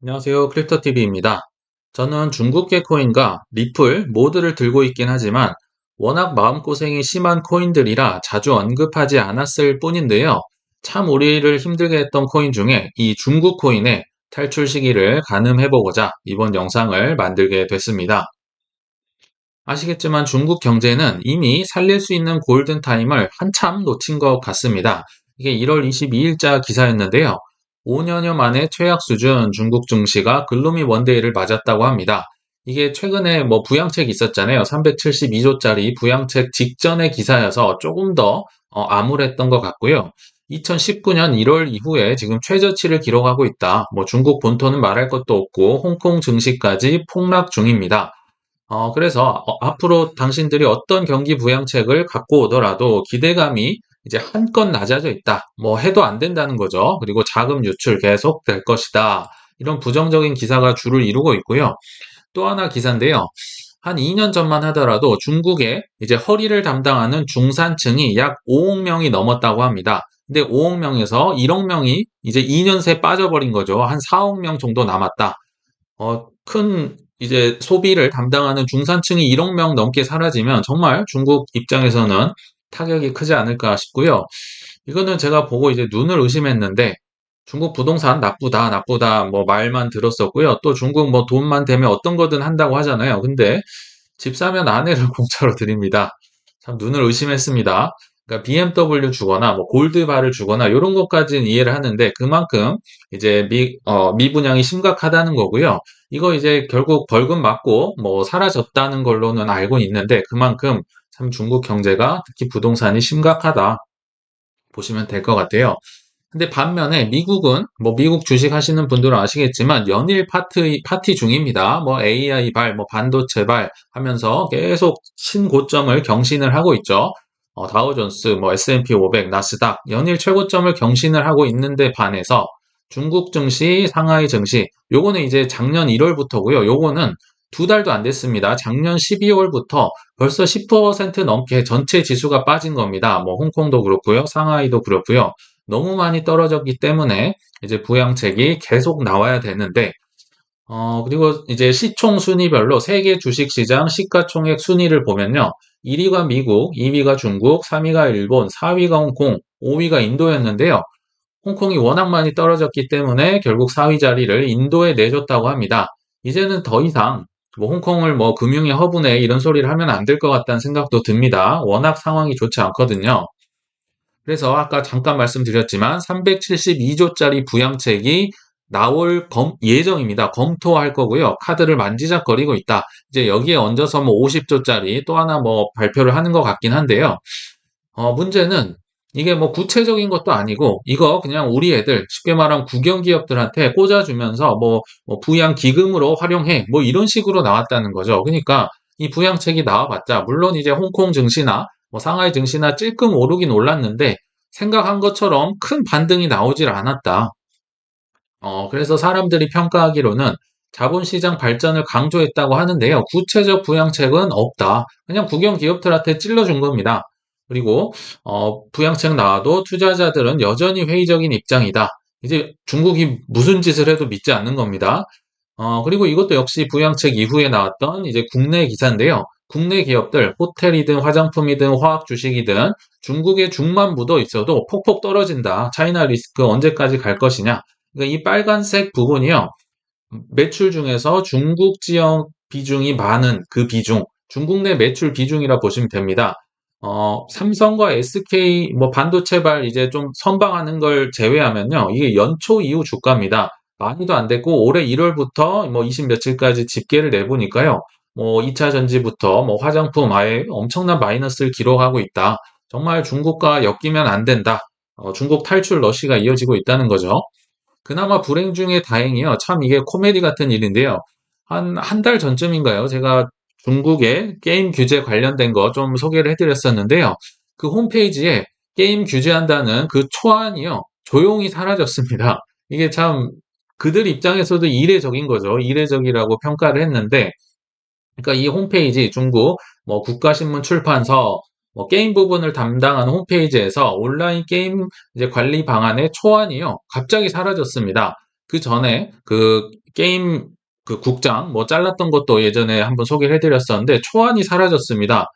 안녕하세요. 크립토TV입니다. 저는 중국계 코인과 리플 모두를 들고 있긴 하지만 워낙 마음고생이 심한 코인들이라 자주 언급하지 않았을 뿐인데요. 참 우리를 힘들게 했던 코인 중에 이 중국 코인의 탈출 시기를 가늠해보고자 이번 영상을 만들게 됐습니다. 아시겠지만 중국 경제는 이미 살릴 수 있는 골든타임을 한참 놓친 것 같습니다. 이게 1월 22일자 기사였는데요. 5년여 만에 최악 수준 중국 증시가 글로미 원데이를 맞았다고 합니다. 이게 최근에 뭐 부양책 있었잖아요. 372조짜리 부양책 직전의 기사여서 조금 더 암울했던 것 같고요. 2019년 1월 이후에 지금 최저치를 기록하고 있다. 뭐 중국 본토는 말할 것도 없고 홍콩 증시까지 폭락 중입니다. 그래서 앞으로 당신들이 어떤 경기 부양책을 갖고 오더라도 기대감이 이제 한껏 낮아져 있다. 뭐 해도 안 된다는 거죠. 그리고 자금 유출 계속 될 것이다. 이런 부정적인 기사가 주를 이루고 있고요. 또 하나 기사인데요. 한 2년 전만 하더라도 중국에 이제 허리를 담당하는 중산층이 약 5억 명이 넘었다고 합니다. 근데 5억 명에서 1억 명이 이제 2년 새 빠져버린 거죠. 한 4억 명 정도 남았다. 큰 이제 소비를 담당하는 중산층이 1억 명 넘게 사라지면 정말 중국 입장에서는 타격이 크지 않을까 싶고요. 이거는 제가 보고 이제 눈을 의심했는데 중국 부동산 나쁘다, 나쁘다, 뭐 말만 들었었고요. 또 중국 뭐 돈만 되면 어떤 거든 한다고 하잖아요. 근데 집 사면 아내를 공짜로 드립니다. 참 눈을 의심했습니다. 그러니까 BMW 주거나 뭐 골드바를 주거나 이런 것까지는 이해를 하는데 그만큼 이제 미분양이 심각하다는 거고요. 이거 이제 결국 벌금 맞고 뭐 사라졌다는 걸로는 알고 있는데 그만큼 참 중국 경제가 특히 부동산이 심각하다 보시면 될 것 같아요. 근데 반면에 미국은 뭐 미국 주식 하시는 분들은 아시겠지만 연일 파티 중입니다. 뭐 AI 발, 뭐 반도체 발 하면서 계속 신고점을 경신을 하고 있죠. 다우존스, 뭐 S&P 500, 나스닥 연일 최고점을 경신을 하고 있는데 반해서 중국 증시, 상하이 증시 요거는 이제 작년 1월부터고요. 요거는 두 달도 안 됐습니다. 작년 12월부터 벌써 10% 넘게 전체 지수가 빠진 겁니다. 뭐 홍콩도 그렇고요. 상하이도 그렇고요. 너무 많이 떨어졌기 때문에 이제 부양책이 계속 나와야 되는데, 그리고 이제 시총 순위별로 세계 주식시장 시가총액 순위를 보면요. 1위가 미국, 2위가 중국, 3위가 일본, 4위가 홍콩, 5위가 인도였는데요. 홍콩이 워낙 많이 떨어졌기 때문에 결국 4위 자리를 인도에 내줬다고 합니다. 이제는 더 이상 뭐 홍콩을 뭐 금융의 허브네 이런 소리를 하면 안 될 것 같다는 생각도 듭니다. 워낙 상황이 좋지 않거든요. 그래서 아까 잠깐 말씀드렸지만 372조짜리 부양책이 나올 예정입니다. 검토할 거고요. 카드를 만지작거리고 있다. 이제 여기에 얹어서 뭐 50조짜리 또 하나 뭐 발표를 하는 것 같긴 한데요. 문제는 이게 뭐 구체적인 것도 아니고 이거 그냥 우리 애들 쉽게 말하면 국영기업들한테 꽂아주면서 뭐 부양 기금으로 활용해 뭐 이런 식으로 나왔다는 거죠. 그러니까 이 부양책이 나와봤자 물론 이제 홍콩 증시나 뭐 상하이 증시나 찔끔 오르긴 올랐는데 생각한 것처럼 큰 반등이 나오질 않았다. 그래서 사람들이 평가하기로는 자본시장 발전을 강조했다고 하는데요. 구체적 부양책은 없다. 그냥 국영기업들한테 찔러준 겁니다. 그리고 부양책 나와도 투자자들은 여전히 회의적인 입장이다. 이제 중국이 무슨 짓을 해도 믿지 않는 겁니다. 그리고 이것도 역시 부양책 이후에 나왔던 이제 국내 기사인데요. 국내 기업들, 호텔이든 화장품이든 화학 주식이든 중국에 중만 묻어 있어도 폭폭 떨어진다. 차이나 리스크 언제까지 갈 것이냐. 그러니까 이 빨간색 부분이요. 매출 중에서 중국 지역 비중이 많은 그 비중, 중국 내 매출 비중이라 보시면 됩니다. 삼성과 SK 뭐 반도체발 이제 좀 선방하는 걸 제외하면요. 이게 연초 이후 주가입니다. 많이도 안 됐고 올해 1월부터 뭐 20 며칠까지 집계를 내보니까요. 뭐 2차 전지부터 뭐 화장품 아예 엄청난 마이너스를 기록하고 있다. 정말 중국과 엮이면 안 된다. 중국 탈출 러시가 이어지고 있다는 거죠. 그나마 불행 중에 다행이요. 참 이게 코미디 같은 일인데요. 한 달 전쯤인가요? 제가 중국의 게임 규제 관련된 거 좀 소개를 해드렸었는데요. 그 홈페이지에 게임 규제한다는 그 초안이요. 조용히 사라졌습니다. 이게 참 그들 입장에서도 이례적인 거죠. 이례적이라고 평가를 했는데, 그러니까 이 홈페이지 중국 뭐 국가신문 출판서 뭐 게임 부분을 담당하는 홈페이지에서 온라인 게임 이제 관리 방안의 초안이요. 갑자기 사라졌습니다. 그 전에 그 게임 그 국장 뭐 잘랐던 것도 예전에 한번 소개를 해드렸었는데 초안이 사라졌습니다.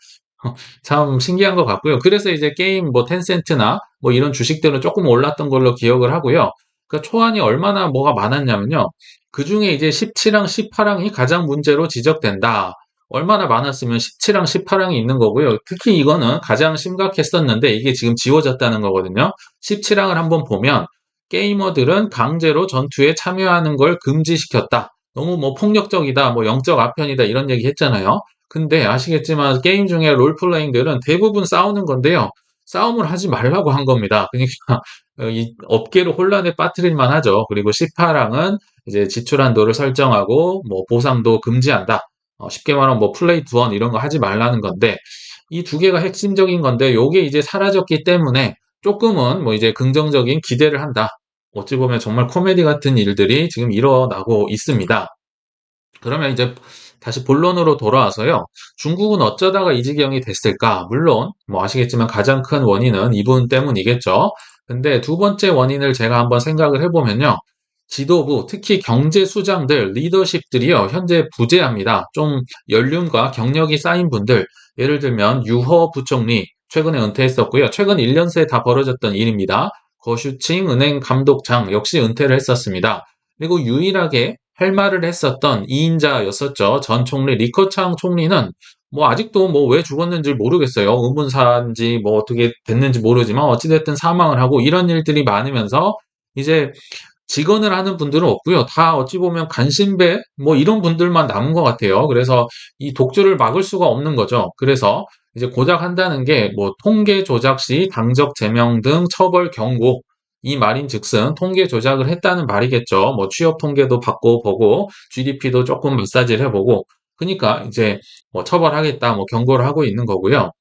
참 신기한 것 같고요. 그래서 이제 게임 뭐 텐센트나 뭐 이런 주식들은 조금 올랐던 걸로 기억을 하고요. 그 초안이 얼마나 뭐가 많았냐면요. 그중에 이제 17항, 18항이 가장 문제로 지적된다. 얼마나 많았으면 17항, 18항이 있는 거고요. 특히 이거는 가장 심각했었는데 이게 지금 지워졌다는 거거든요. 17항을 한번 보면 게이머들은 강제로 전투에 참여하는 걸 금지시켰다. 너무 뭐 폭력적이다, 뭐 영적 아편이다 이런 얘기 했잖아요. 근데 아시겠지만 게임 중에 롤플레잉들은 대부분 싸우는 건데요. 싸움을 하지 말라고 한 겁니다. 그러니까 이 업계를 혼란에 빠뜨릴 만하죠. 그리고 18항은 이제 지출 한도를 설정하고 뭐 보상도 금지한다. 쉽게 말하면 뭐 플레이 투원 이런 거 하지 말라는 건데 이 두 개가 핵심적인 건데 요게 이제 사라졌기 때문에 조금은 뭐 이제 긍정적인 기대를 한다. 어찌 보면 정말 코미디 같은 일들이 지금 일어나고 있습니다. 그러면 이제 다시 본론으로 돌아와서요. 중국은 어쩌다가 이 지경이 됐을까? 물론 뭐 아시겠지만 가장 큰 원인은 이분 때문이겠죠. 근데 두 번째 원인을 제가 한번 생각을 해보면요. 지도부, 특히 경제 수장들, 리더십들이요. 현재 부재합니다. 좀 연륜과 경력이 쌓인 분들, 예를 들면 유허 부총리, 최근에 은퇴했었고요. 최근 1년 새에 다 벌어졌던 일입니다. 거슈칭 은행 감독장 역시 은퇴를 했었습니다. 그리고 유일하게 할 말을 했었던 2인자였었죠. 전 총리 리커창 총리는 뭐 아직도 뭐 왜 죽었는지 모르겠어요. 의문사인지 뭐 어떻게 됐는지 모르지만 어찌됐든 사망을 하고 이런 일들이 많으면서 이제 직언을 하는 분들은 없고요. 다 어찌 보면 간신배 뭐 이런 분들만 남은 것 같아요. 그래서 이 독주를 막을 수가 없는 거죠. 그래서 이제 고작 한다는 게 뭐 통계 조작 시 당적 제명 등 처벌 경고 이 말인즉슨 통계 조작을 했다는 말이겠죠. 뭐 취업 통계도 받고 보고 GDP도 조금 마사지를 해보고 그러니까 이제 뭐 처벌하겠다 뭐 경고를 하고 있는 거고요.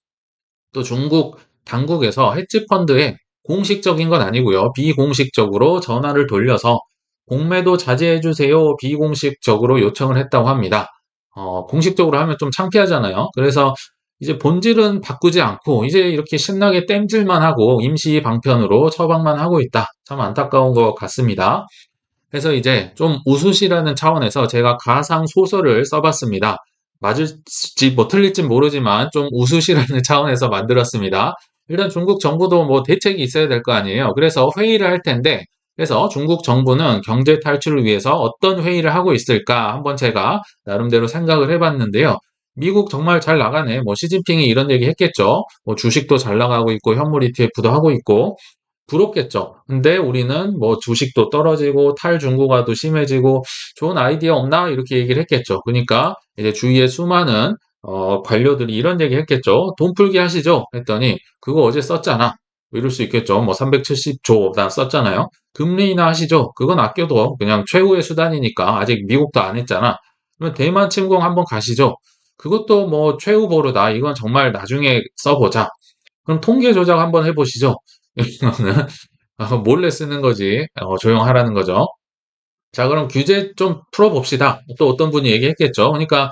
또 중국 당국에서 헤지 펀드에 공식적인 건 아니고요. 비공식적으로 전화를 돌려서 공매도 자제해 주세요. 비공식적으로 요청을 했다고 합니다. 공식적으로 하면 좀 창피하잖아요. 그래서 이제 본질은 바꾸지 않고 이제 이렇게 신나게 땜질만 하고 임시 방편으로 처방만 하고 있다. 참 안타까운 것 같습니다. 그래서 이제 좀 웃으시라는 차원에서 제가 가상 소설을 써봤습니다. 맞을지 뭐 틀릴지 모르지만 좀 웃으시라는 차원에서 만들었습니다. 일단 중국 정부도 뭐 대책이 있어야 될 거 아니에요. 그래서 회의를 할 텐데, 그래서 중국 정부는 경제 탈출을 위해서 어떤 회의를 하고 있을까 한번 제가 나름대로 생각을 해봤는데요. 미국 정말 잘 나가네. 뭐 시진핑이 이런 얘기 했겠죠. 뭐 주식도 잘 나가고 있고 현물 ETF도 하고 있고 부럽겠죠. 근데 우리는 뭐 주식도 떨어지고 탈중국화도 심해지고 좋은 아이디어 없나? 이렇게 얘기를 했겠죠. 그러니까 이제 주위에 수많은 관료들이 이런 얘기 했겠죠. 돈 풀기 하시죠. 했더니 그거 어제 썼잖아. 뭐 이럴 수 있겠죠. 뭐 370조 나 썼잖아요. 금리 인하 하시죠. 그건 아껴도 그냥 최후의 수단이니까 아직 미국도 안 했잖아. 그러면 대만 침공 한번 가시죠. 그것도 뭐 최후 보루다. 이건 정말 나중에 써보자. 그럼 통계 조작 한번 해보시죠. 이거는 몰래 쓰는 거지. 조용하라는 거죠. 자, 그럼 규제 좀 풀어봅시다. 또 어떤 분이 얘기했겠죠. 그러니까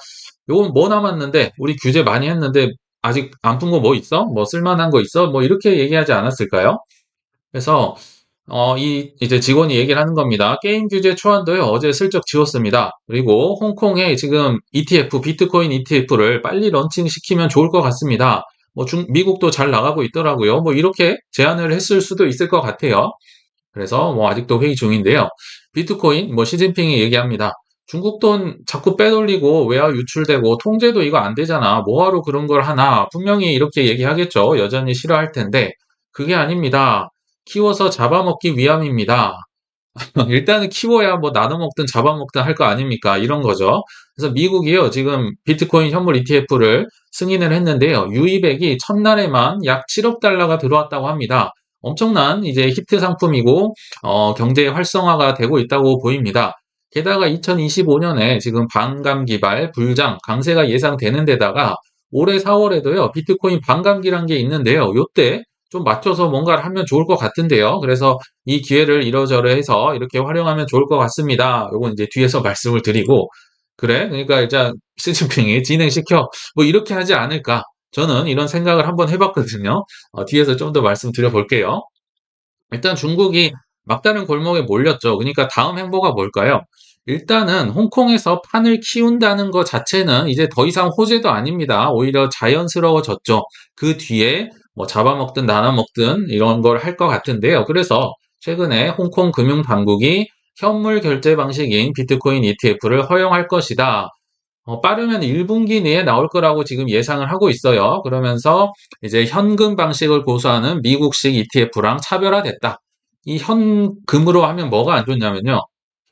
요건 뭐 남았는데 우리 규제 많이 했는데 아직 안 푼 거 뭐 있어? 뭐 쓸만한 거 있어? 뭐 이렇게 얘기하지 않았을까요? 그래서 이제 직원이 얘기를 하는 겁니다. 게임 규제 초안도요, 어제 슬쩍 지웠습니다. 그리고 홍콩에 지금 ETF, 비트코인 ETF를 빨리 런칭시키면 좋을 것 같습니다. 뭐 미국도 잘 나가고 있더라고요. 뭐 이렇게 제안을 했을 수도 있을 것 같아요. 그래서 뭐 아직도 회의 중인데요. 비트코인, 뭐 시진핑이 얘기합니다. 중국 돈 자꾸 빼돌리고 외화 유출되고 통제도 이거 안 되잖아. 뭐하러 그런 걸 하나. 분명히 이렇게 얘기하겠죠. 여전히 싫어할 텐데. 그게 아닙니다. 키워서 잡아먹기 위함입니다. 일단은 키워야 뭐 나눠 먹든 잡아먹든 할 거 아닙니까? 이런 거죠. 그래서 미국이요, 지금 비트코인 현물 ETF를 승인을 했는데요. 유입액이 첫날에만 약 7억 달러가 들어왔다고 합니다. 엄청난 이제 히트 상품이고, 경제 활성화가 되고 있다고 보입니다. 게다가 2025년에 지금 반감 기발, 불장, 강세가 예상되는 데다가 올해 4월에도요, 비트코인 반감기란 게 있는데요. 요때 좀 맞춰서 뭔가를 하면 좋을 것 같은데요. 그래서 이 기회를 이러저러해서 이렇게 활용하면 좋을 것 같습니다. 요건 이제 뒤에서 말씀을 드리고 그래? 그러니까 일단 시진핑이 진행시켜 뭐 이렇게 하지 않을까? 저는 이런 생각을 한번 해봤거든요. 뒤에서 좀 더 말씀드려 볼게요. 일단 중국이 막다른 골목에 몰렸죠. 그러니까 다음 행보가 뭘까요? 일단은 홍콩에서 판을 키운다는 것 자체는 이제 더 이상 호재도 아닙니다. 오히려 자연스러워졌죠. 그 뒤에 뭐 잡아먹든 나눠먹든 이런 걸 할 것 같은데요. 그래서 최근에 홍콩 금융당국이 현물 결제 방식인 비트코인 ETF를 허용할 것이다. 빠르면 1분기 내에 나올 거라고 지금 예상을 하고 있어요. 그러면서 이제 현금 방식을 고수하는 미국식 ETF랑 차별화됐다. 이 현금으로 하면 뭐가 안 좋냐면요.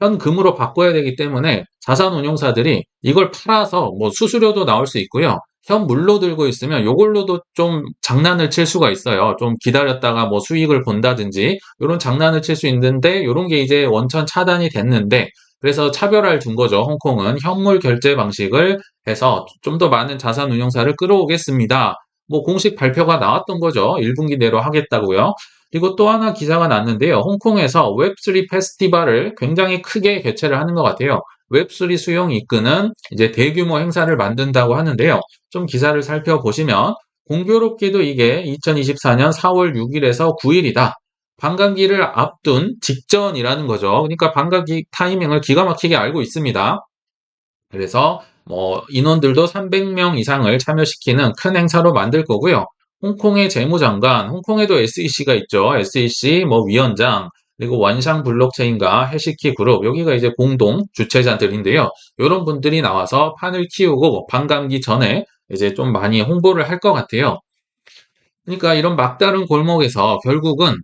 현금으로 바꿔야 되기 때문에 자산운용사들이 이걸 팔아서 뭐 수수료도 나올 수 있고요. 현물로 들고 있으면 요걸로도 좀 장난을 칠 수가 있어요. 좀 기다렸다가 뭐 수익을 본다든지 이런 장난을 칠 수 있는데 이런 게 이제 원천 차단이 됐는데 그래서 차별화를 둔 거죠. 홍콩은 현물 결제 방식을 해서 좀 더 많은 자산 운용사를 끌어오겠습니다. 뭐 공식 발표가 나왔던 거죠. 1분기 내로 하겠다고요. 그리고 또 하나 기사가 났는데요. 홍콩에서 웹3 페스티벌을 굉장히 크게 개최를 하는 것 같아요. 웹3 수용 이끄는 이제 대규모 행사를 만든다고 하는데요. 좀 기사를 살펴보시면 공교롭게도 이게 2024년 4월 6일에서 9일이다. 반감기를 앞둔 직전이라는 거죠. 그러니까 반감기 타이밍을 기가 막히게 알고 있습니다. 그래서 뭐 인원들도 300명 이상을 참여시키는 큰 행사로 만들 거고요. 홍콩의 재무장관, 홍콩에도 SEC가 있죠. SEC 뭐 위원장, 그리고 원샹 블록체인과 해시키 그룹, 여기가 이제 공동 주최자들인데요. 이런 분들이 나와서 판을 키우고 반감기 전에 이제 좀 많이 홍보를 할 것 같아요. 그러니까 이런 막다른 골목에서 결국은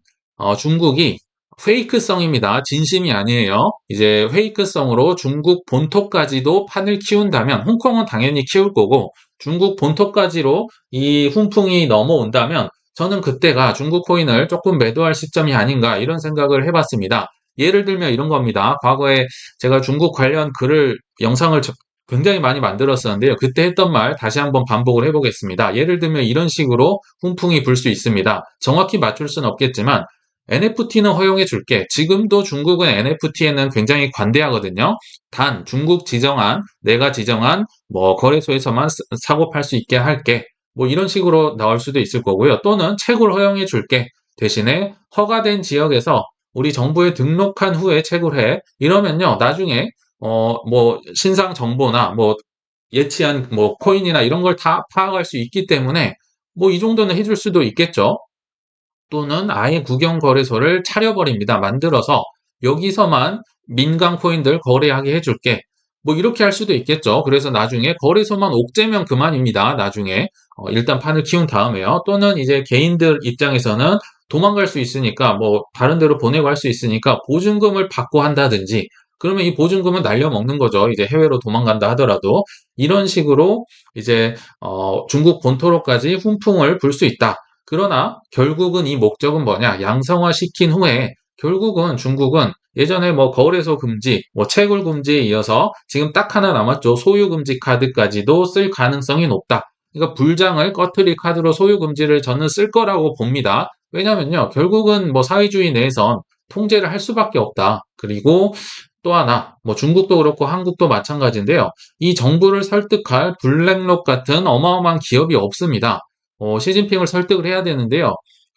중국이 페이크성입니다. 진심이 아니에요. 이제 페이크성으로 중국 본토까지도 판을 키운다면 홍콩은 당연히 키울 거고 중국 본토까지로 이 훈풍이 넘어온다면 저는 그때가 중국 코인을 조금 매도할 시점이 아닌가 이런 생각을 해봤습니다. 예를 들면 이런 겁니다. 과거에 제가 중국 관련 글을 영상을 굉장히 많이 만들었었는데요. 그때 했던 말 다시 한번 반복을 해보겠습니다. 예를 들면 이런 식으로 훈풍이 불 수 있습니다. 정확히 맞출 수는 없겠지만 NFT는 허용해 줄게. 지금도 중국은 NFT에는 굉장히 관대하거든요. 단 중국 지정한 내가 지정한 뭐 거래소에서만 사고 팔 수 있게 할게. 뭐 이런 식으로 나올 수도 있을 거고요. 또는 채굴 허용해 줄게. 대신에 허가된 지역에서 우리 정부에 등록한 후에 채굴해. 이러면요. 나중에 뭐 신상 정보나 뭐 예치한 뭐 코인이나 이런 걸 다 파악할 수 있기 때문에 뭐 이 정도는 해줄 수도 있겠죠. 또는 아예 국영 거래소를 차려버립니다. 만들어서 여기서만 민간 코인들 거래하게 해줄게. 뭐 이렇게 할 수도 있겠죠. 그래서 나중에 거래소만 옥죄면 그만입니다. 나중에 일단 판을 키운 다음에요. 또는 이제 개인들 입장에서는 도망갈 수 있으니까 뭐 다른 데로 보내고 할 수 있으니까 보증금을 받고 한다든지 그러면 이 보증금은 날려먹는 거죠. 이제 해외로 도망간다 하더라도 이런 식으로 이제 중국 본토로까지 훈풍을 불 수 있다. 그러나 결국은 이 목적은 뭐냐? 양성화시킨 후에 결국은 중국은 예전에 뭐 거래소 금지, 뭐 채굴 금지에 이어서 지금 딱 하나 남았죠. 소유 금지 카드까지도 쓸 가능성이 높다. 그러니까 불장을 꺼트릴 카드로 소유 금지를 저는 쓸 거라고 봅니다. 왜냐면요. 결국은 뭐 사회주의 내에선 통제를 할 수밖에 없다. 그리고 또 하나, 뭐 중국도 그렇고 한국도 마찬가지인데요. 이 정부를 설득할 블랙록 같은 어마어마한 기업이 없습니다. 시진핑을 설득을 해야 되는데요.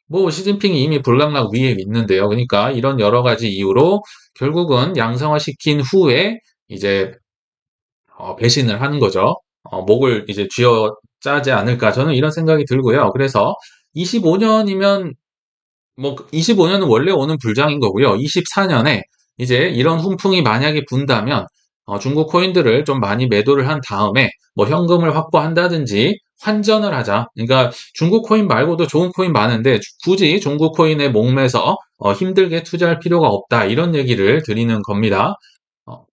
뭐 시진핑이 이미 블락락 위에 있는데요. 그러니까 이런 여러 가지 이유로 결국은 양성화시킨 후에 이제 배신을 하는 거죠. 목을 이제 쥐어 짜지 않을까 저는 이런 생각이 들고요. 그래서 25년이면 뭐 25년은 원래 오는 불장인 거고요. 24년에 이제 이런 훈풍이 만약에 분다면 중국 코인들을 좀 많이 매도를 한 다음에 뭐 현금을 확보한다든지 환전을 하자. 그러니까 중국 코인 말고도 좋은 코인 많은데 굳이 중국 코인에 목매서 힘들게 투자할 필요가 없다. 이런 얘기를 드리는 겁니다. 어,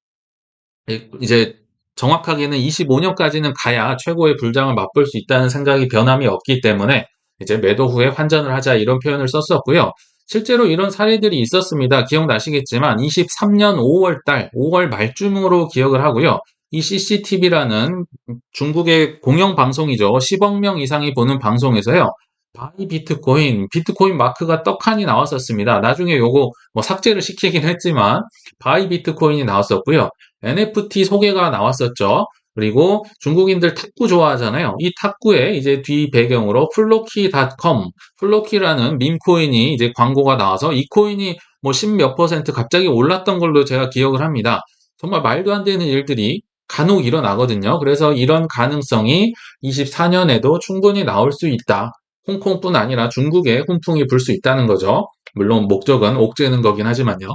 이제 정확하게는 25년까지는 가야 최고의 불장을 맛볼 수 있다는 생각이 변함이 없기 때문에 이제 매도 후에 환전을 하자 이런 표현을 썼었고요. 실제로 이런 사례들이 있었습니다. 기억나시겠지만 23년 5월 달, 5월 말쯤으로 기억을 하고요. 이 CCTV라는 중국의 공영 방송이죠. 10억 명 이상이 보는 방송에서요. 바이 비트코인 마크가 떡하니 나왔었습니다. 나중에 요거 뭐 삭제를 시키긴 했지만 바이 비트코인이 나왔었고요. NFT 소개가 나왔었죠. 그리고 중국인들 탁구 좋아하잖아요. 이 탁구의 이제 뒤 배경으로 플로키닷컴, 플로키라는 밈코인이 이제 광고가 나와서 이 코인이 뭐 10몇 퍼센트 갑자기 올랐던 걸로 제가 기억을 합니다. 정말 말도 안 되는 일들이 간혹 일어나거든요. 그래서 이런 가능성이 24년에도 충분히 나올 수 있다. 홍콩뿐 아니라 중국에 훈풍이 불 수 있다는 거죠. 물론 목적은 옥죄는 거긴 하지만요.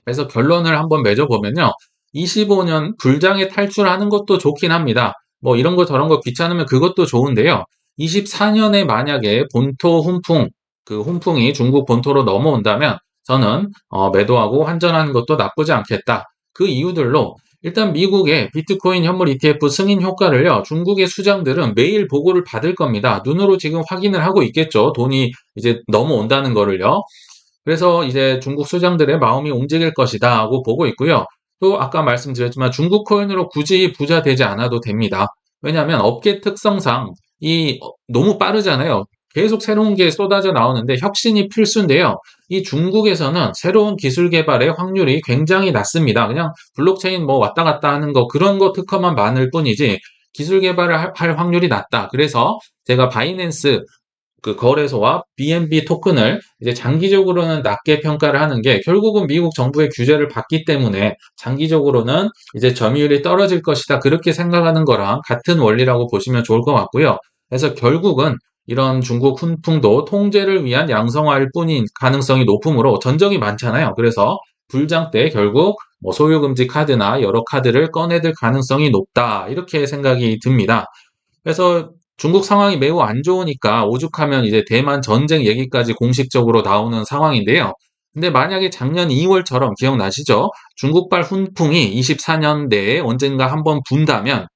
그래서 결론을 한번 맺어보면요. 25년 불장에 탈출하는 것도 좋긴 합니다. 뭐 이런 거 저런 거 귀찮으면 그것도 좋은데요. 24년에 만약에 본토 훈풍, 그 훈풍이 중국 본토로 넘어온다면 저는 매도하고 환전하는 것도 나쁘지 않겠다. 그 이유들로 일단 미국의 비트코인 현물 ETF 승인 효과를요. 중국의 수장들은 매일 보고를 받을 겁니다. 눈으로 지금 확인을 하고 있겠죠. 돈이 이제 넘어온다는 거를요. 그래서 이제 중국 수장들의 마음이 움직일 것이다 하고 보고 있고요. 또 아까 말씀드렸지만 중국 코인으로 굳이 부자 되지 않아도 됩니다. 왜냐하면 업계 특성상 너무 빠르잖아요. 계속 새로운 게 쏟아져 나오는데 혁신이 필수인데요. 이 중국에서는 새로운 기술 개발의 확률이 굉장히 낮습니다. 그냥 블록체인 뭐 왔다 갔다 하는 거 그런 거 특허만 많을 뿐이지 기술 개발을 할 확률이 낮다. 그래서 제가 바이낸스 그 거래소와 BNB 토큰을 이제 장기적으로는 낮게 평가를 하는 게 결국은 미국 정부의 규제를 받기 때문에 장기적으로는 이제 점유율이 떨어질 것이다. 그렇게 생각하는 거랑 같은 원리라고 보시면 좋을 것 같고요. 그래서 결국은 이런 중국 훈풍도 통제를 위한 양성화일 뿐인 가능성이 높으므로 전적이 많잖아요. 그래서 불장 때 결국 뭐 소유금지 카드나 여러 카드를 꺼내들 가능성이 높다. 이렇게 생각이 듭니다. 그래서 중국 상황이 매우 안 좋으니까 오죽하면 이제 대만 전쟁 얘기까지 공식적으로 나오는 상황인데요. 근데 만약에 작년 2월처럼 기억나시죠? 중국발 훈풍이 24년 내에 언젠가 한번 분다면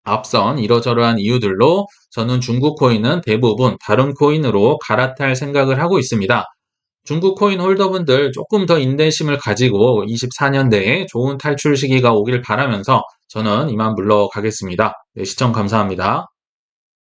앞선 이러저러한 이유들로 저는 중국 코인은 대부분 다른 코인으로 갈아탈 생각을 하고 있습니다. 중국 코인 홀더분들 조금 더 인내심을 가지고 24년 내에 좋은 탈출 시기가 오길 바라면서 저는 이만 물러가겠습니다. 네, 시청 감사합니다.